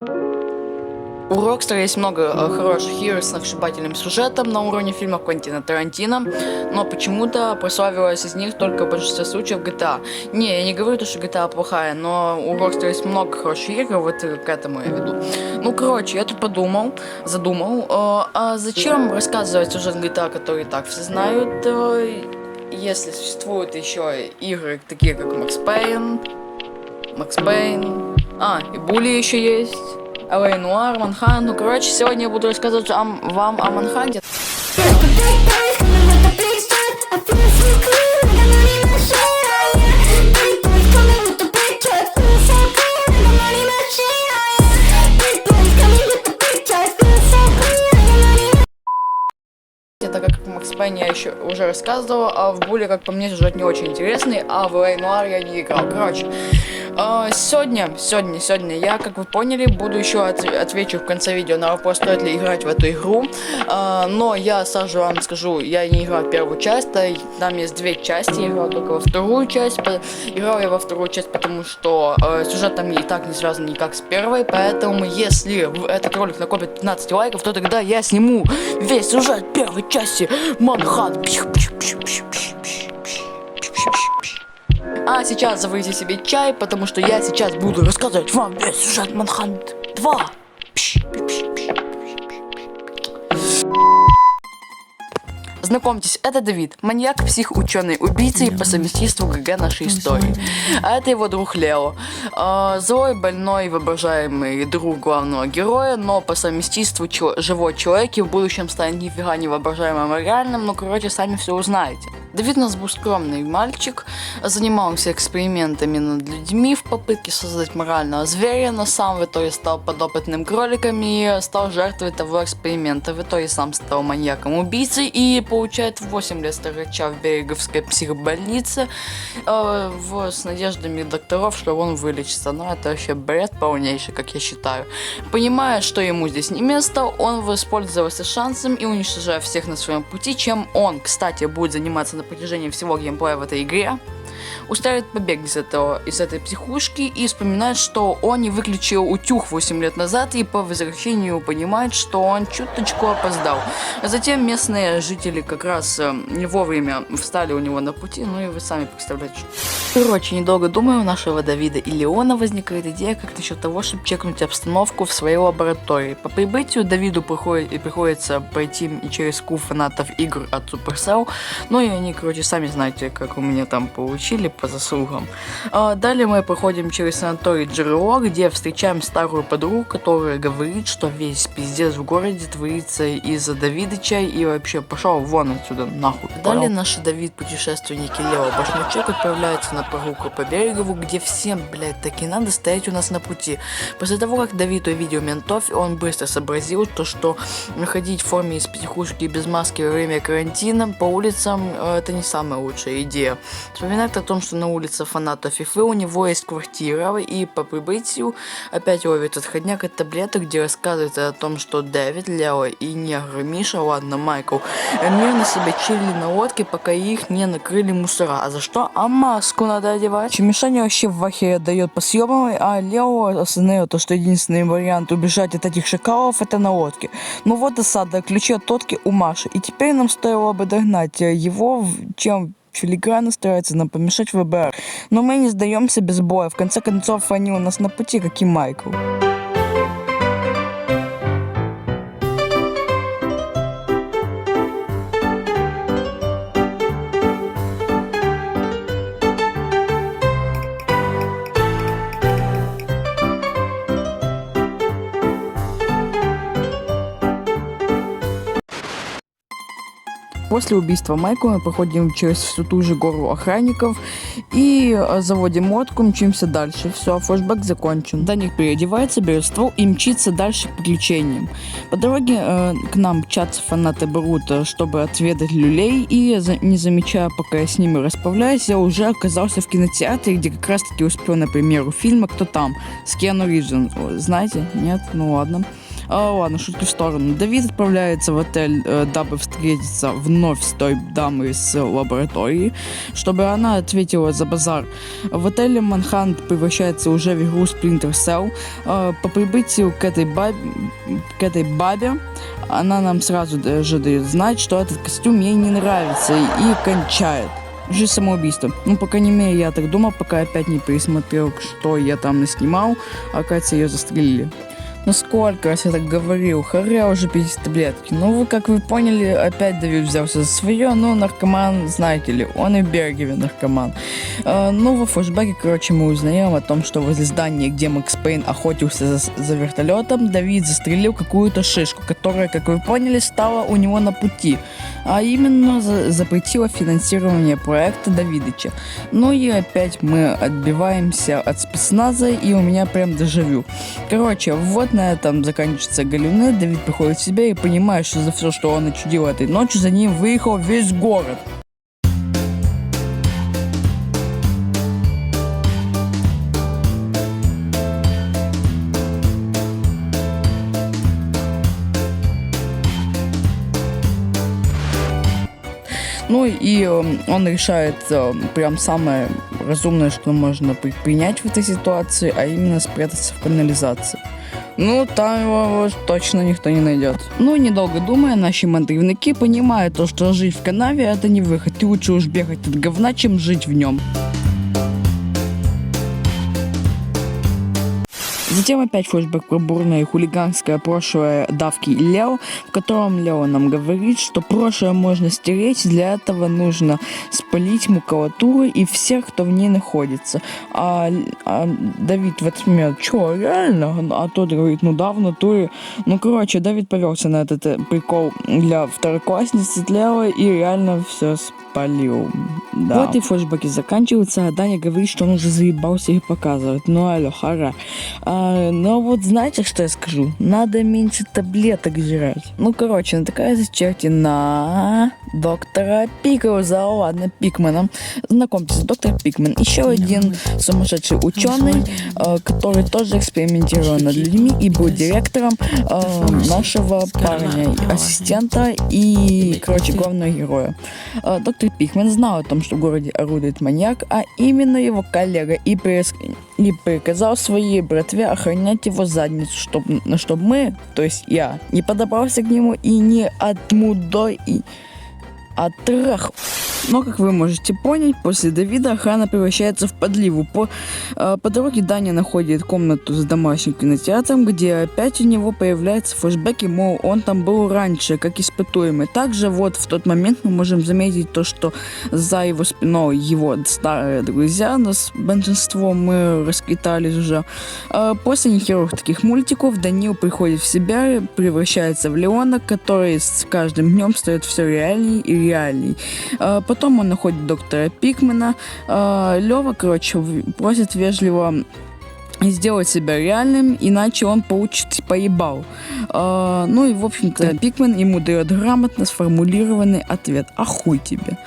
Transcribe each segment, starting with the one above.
У Rockstar есть много хороших игр с сногсшибательным сюжетом на уровне фильмов Квентина Тарантино, но почему-то прославилась из них только в большинстве случаев GTA. Не, я не говорю, что GTA плохая, но у Rockstar есть много хороших игр, вот к этому я веду. Ну, короче, я тут задумал, а зачем рассказывать сюжет GTA, который и так все знают, если существуют еще игры, такие как Max Payne, и Bully еще есть. L.A. Noire, Manhunt. Ну, короче, сегодня я буду рассказывать вам о Манханте. Это как в Макс Пейне я еще уже рассказывала, а в Буле, как по мне, сюжет не очень интересный, а в L.A. Noire я не играл. Короче, сегодня я, как вы поняли, буду еще отвечу в конце видео на вопрос, стоит ли играть в эту игру. Но я сразу вам скажу, я не играл в первую часть, там есть две части, я играл только во вторую часть. Играл я во вторую часть, потому что сюжет там и так не связан никак с первой, поэтому если этот ролик накопит 15 лайков, то тогда я сниму весь сюжет первой части Манхант. А сейчас заварите себе чай, потому что я сейчас буду рассказывать вам весь сюжет Манхант 2. Знакомьтесь, это Давид, маньяк, псих, ученый, убийца и по совместительству ГГ нашей истории. А это его друг Лео. Злой, больной, воображаемый друг главного героя, но по совместительству живой человек и в будущем станет нифига не воображаемым, а реальным, короче, сами все узнаете. Давид у нас был скромный мальчик, занимался экспериментами над людьми в попытке создать морального зверя, но сам в итоге стал подопытным кроликом и стал жертвой того эксперимента. В итоге сам стал маньяком-убийцей и получает 8 лет строча в Береговской психбольнице с надеждами докторов, что он вылечится. Но это вообще бред полнейший, как я считаю. Понимая, что ему здесь не место, он воспользовался шансом и уничтожая всех на своем пути, чем он, кстати, будет заниматься на протяжении всего геймплея в этой игре, устраивает побег из этой психушки и вспоминает, что он не выключил утюг 8 лет назад и по возвращению понимает, что он чуточку опоздал. А затем местные жители как раз не вовремя встали у него на пути, и вы сами представляете. Короче, недолго думая, у нашего Давида и Леона возникает идея как насчет того, чтобы чекнуть обстановку в своей лаборатории. По прибытию Давиду приходится пройти через куб фанатов игр от Supercell, и они, сами знаете, как у меня там получили по заслугам. Далее мы проходим через санаторий Джерело, где встречаем старую подругу, которая говорит, что весь пиздец в городе творится из-за Давидыча и вообще пошел вон отсюда нахуй. Далее наш Давид, путешественник и Лео Башмачок отправляются на прогулку по Берегову, где всем, таки надо стоять у нас на пути. После того, как Давид увидел ментов, он быстро сообразил то, что ходить в форме из психушки без маски во время карантина по улицам это не самая лучшая идея. Вспоминает о том, что на улице фаната FIFA у него есть квартира, и по прибытию опять ловит отходняк от таблеток, где рассказывается о том, что Дэвид, Лео и негр Миша, Майкл, мирно себе чили на лодке, пока их не накрыли мусора. А за что? А маску надо одевать. Мишаня вообще в ахере дает по съемам, а Лео осознает, что единственный вариант убежать от этих шакалов это на лодке. Осада, ключи от лодки у Маши. И теперь нам стоило бы догнать его, чем филигранно старается нам помешать ВБР. Но мы не сдаемся без боя. В конце концов, они у нас на пути, как и Майкл. После убийства Майкла мы проходим через всю ту же гору охранников и заводим лодку, мчимся дальше. Все, флешбэк закончен. Даник переодевается, берет ствол и мчится дальше к приключениям. По дороге к нам мчатся фанаты Боруто, чтобы отведать люлей, и не замечая, пока я с ними расправляюсь, я уже оказался в кинотеатре, где как раз таки успел на премьеру фильма «Кто там?» с Киану Ривзом. Знаете? Нет? Ну ладно. Ладно, шутки в сторону. Давид отправляется в отель, дабы встретиться вновь с той дамой с лаборатории, чтобы она ответила за базар. В отеле Манхант превращается уже в игру Splinter Cell. По прибытию к этой бабе она нам сразу же дает знать, что этот костюм ей не нравится и кончает. Жизнь самоубийства. Ну, по крайней мере, я так думал, пока опять не пересмотрел, что я там наснимал, а Катя ее застрелили. Ну сколько раз я так говорил, харе уже пить таблетки. Ну как вы поняли, опять Давид взялся за свое, но наркоман, знаете ли, он и в Бергеве наркоман. Ну во флешбеке, короче, мы узнаем о том, что возле здания, где Макс Пейн охотился за вертолетом, Давид застрелил какую-то шишку, которая, как вы поняли, стала у него на пути. А именно запретила финансирование проекта Давидыча. Ну и опять мы отбиваемся от спецназа, и у меня прям дежавю. Короче, вот на этом заканчивается галюны. Давид приходит в себя и понимает, что за все, что он начудил этой ночью, за ним выехал весь город. Ну и он решает прям самое разумное, что можно предпринять в этой ситуации, а именно спрятаться в канализации. Ну, там его точно никто не найдет. Ну, недолго думая, наши мандрівники понимают то, что жить в канаве это не выход. И лучше уж бегать от говна, чем жить в нем. Затем опять флешбэк про бурное и хулиганское прошлое Давки и Лео, в котором Лео нам говорит, что прошлое можно стереть, для этого нужно спалить макулатуру и всех, кто в ней находится. А Давид в этот момент, что, реально? А тот говорит, ну да, в натуре. Ну, короче, Давид повелся на этот прикол для второклассницы Лео и реально все спалил. Да. Вот и флешбеки заканчиваются, а Даня говорит, что он уже заебался их показывать. Ну, алло, хара. Но вот знаете, что я скажу? Надо меньше таблеток жрать. Ну, короче, такая зачертина доктора Пиклза, ладно, Пикмана. Знакомьтесь, доктор Пикман. Еще один сумасшедший ученый, который тоже экспериментировал над людьми и был директором нашего парня, ассистента и, короче, главного героя. Доктор Пикман знал о том, что в городе орудует маньяк, а именно его коллега, и приказал своей братве охранять его задницу, чтобы мы, то есть я, не подобрался к нему и не отмудой и отрахал. Но, как вы можете понять, после Давида охрана превращается в подливу. По дороге Даня находит комнату с домашним кинотеатром, где опять у него появляются флешбеки, мол, он там был раньше, как испытуемый. Также вот в тот момент мы можем заметить то, что за его спиной его старые друзья, нас большинство мы расквитались уже. После нехеровых таких мультиков Данил приходит в себя, превращается в Леона, который с каждым днем стает все реальней и реальней. Потом он находит доктора Пикмана. Лёва, короче, просит вежливо сделать себя реальным, иначе он получит поебал. Ну и, в общем-то, Пикман ему дает грамотно сформулированный ответ. А хуй тебе.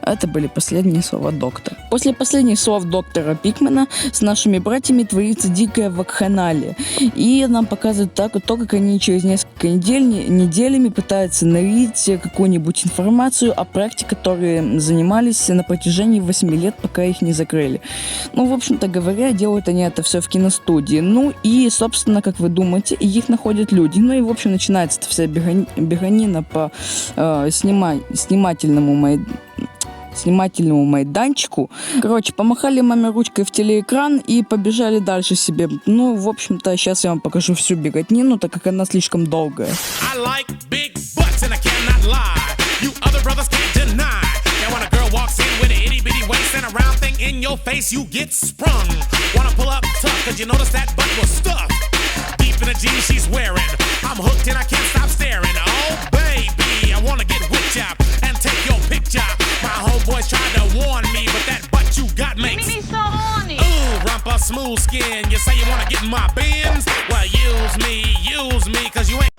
Это были последние слова доктора. После последних слов доктора Пикмана с нашими братьями творится дикая вакханалия. И нам показывают то, как они через несколько неделями пытаются нарыть какую-нибудь информацию о проекте, которые занимались на протяжении 8 лет, пока их не закрыли. Ну, в общем-то говоря, делают они это все в киностудии. Ну и, собственно, как вы думаете, их находят люди. Ну и, в общем, начинается вся беганина по снимательному майданчику. Короче, помахали маме ручкой в телеэкран и побежали дальше себе. Ну, в общем-то, сейчас я вам покажу всю беготнину, так как она слишком долгая. My homeboys tried to warn me, but that butt you got makes me so horny. Ooh, rumpa smooth skin. You say you wanna get in my bins? Well, use me, cause you ain't.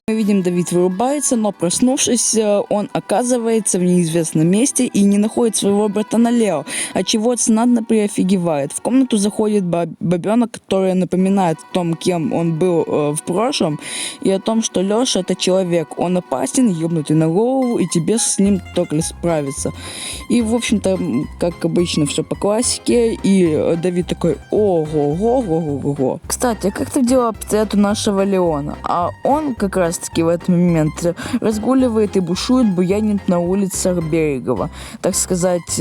Мы видим, Давид вырубается, но проснувшись, он оказывается в неизвестном месте и не находит своего братана Лео, отчего знатно приофигевает. В комнату заходит бабенок, которая напоминает о том, кем он был в прошлом, и о том, что Леша это человек, он опасен, ёбнутый на голову, и тебе с ним только справиться. И, в общем-то, как обычно, все по классике, и Давид такой: ого-го-го-го-го. Кстати, а как-то дела обстоят у нашего Леона? А он как раз-таки в этот момент разгуливает и бушует, буянит на улицах Берегова, так сказать,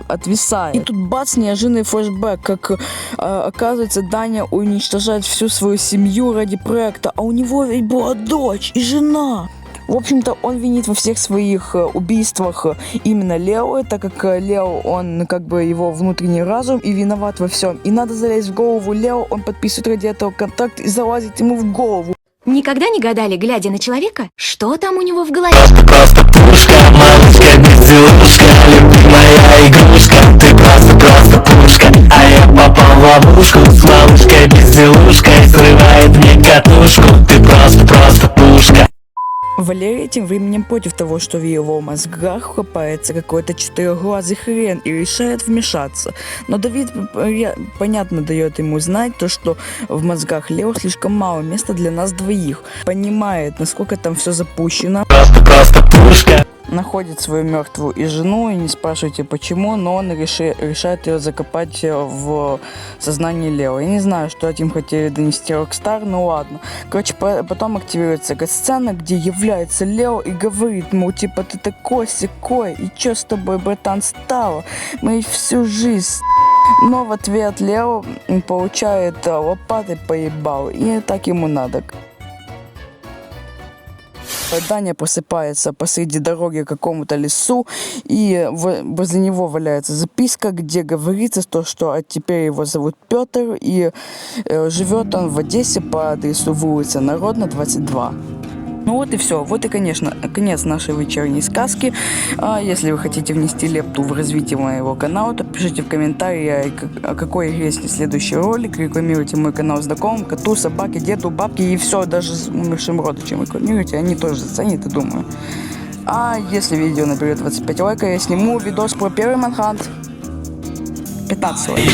отвисает. И тут бац, неожиданный флешбэк, как оказывается, Даня уничтожает всю свою семью ради проекта, а у него ведь была дочь и жена. В общем-то, он винит во всех своих убийствах именно Лео, так как Лео, он как бы его внутренний разум и виноват во всем. И надо залезть в голову Лео, он подписывает ради этого контракт и залазит ему в голову. Никогда не гадали, глядя на человека, что там у него в голове? Просто пушка, малышка, безделушка, любимая игрушка. Ты просто пушка, а я попал в ловушку. С малышкой, безделушкой, срывает мне катушку. Ты просто пушка. Валерий тем временем против того, что в его мозгах копается какой-то четырехглазый хрен, и решает вмешаться. Но Давид, понятно, дает ему знать то, что в мозгах Лео слишком мало места для нас двоих. Понимает, насколько там все запущено. Просто пушка. Находит свою мертвую и жену, и не спрашивайте почему, но он решает ее закопать в сознании Лео. Я не знаю, что этим хотели донести Rockstar, ну ладно. Короче, потом активируется сцена, где является Лео и говорит, мол, типа, ты такой-сякой, и чё с тобой, братан, стало? Мы всю жизнь... Но в ответ Лео получает лопатой поебал, и так ему надо. Даня просыпается посреди дороги к какому-то лесу, и возле него валяется записка, где говорится то, что теперь его зовут Петр, и живет он в Одессе по адресу улица Народна, 22. Ну вот и все. Вот и, конечно, конец нашей вечерней сказки. Если вы хотите внести лепту в развитие моего канала, то пишите в комментарии, о какой игре следующий ролик. Рекламируйте мой канал знакомым, коту, собаке, деду, бабке и все, даже с умершим родичам рекламируйте. Они тоже заценят, я думаю. А если видео наберет 25 лайков, я сниму видос про первый Манхант. 15 лайков.